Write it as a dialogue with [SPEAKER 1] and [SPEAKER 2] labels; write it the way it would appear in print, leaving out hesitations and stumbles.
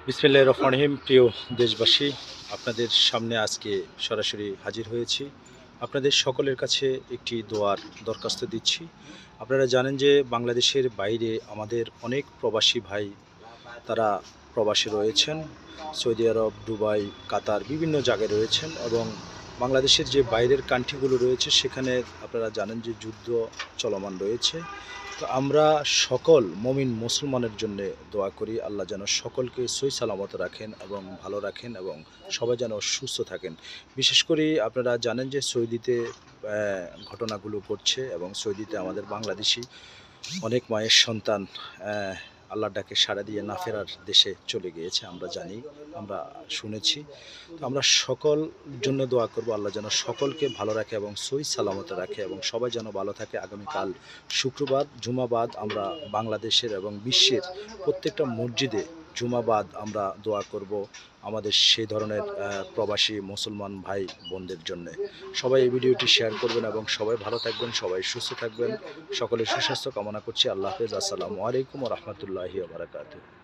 [SPEAKER 1] বিসমিল্লাহির রহমানির রহিম। প্রিয় দেশবাসী, আপনাদের সামনে আজকে সরাসরি হাজির হয়েছি। আপনাদের সকলের কাছে একটি দোয়ার দরখাস্ত দিচ্ছি। আপনারা জানেন যে বাংলাদেশের বাইরে আমাদের অনেক প্রবাসী ভাই তারা প্রবাসে রয়েছেন। সৌদি আরব, দুবাই, কাতার বিভিন্ন জায়গায় রয়েছেন এবং বাংলাদেশের যে বাইরের কান্ট্রিগুলো রয়েছে সেখানে আপনারা জানেন যে যুদ্ধ চলমান রয়েছে। তো আমরা সকল মমিন মুসলমানের জন্য দোয়া করি, আল্লাহ যেন সকলকে সহি সালামত রাখেন এবং ভালো রাখেন এবং সবাই যেন সুস্থ থাকেন। বিশেষ করে আপনারা জানেন যে সৌদিতে ঘটনাগুলো ঘটছে এবং সৌদিতে আমাদের বাংলাদেশি অনেক মায়ের সন্তান আল্লাহর ডাকে সাড়া দিয়ে না ফেরার দেশে চলে গিয়েছে, আমরা জানি, আমরা শুনেছি। তো আমরা সকল জন্য দোয়া করব, আল্লাহ যেন সকলকে ভালো রাখে এবং সহি সালামতে রাখে এবং সবাই যেন ভালো থাকে। আগামীকাল শুক্রবার জুমাবাদ আমরা বাংলাদেশের এবং বিশ্বের প্রত্যেকটা মসজিদে জুমাবাদ আমরা দোয়া করব আমাদের সেই ধরনের প্রবাসী মুসলমান ভাই বোনদের জন্য। সবাই এই ভিডিওটি শেয়ার করবেন এবং সবাই ভালো থাকবেন, সবাই সুস্থ থাকবেন। সকলের সুস্বাস্থ্য কামনা করছি। আল্লাহ হাফেজ। আসসালামু আলাইকুম ওয়া রাহমাতুল্লাহি ওয়া বারাকাতুহু।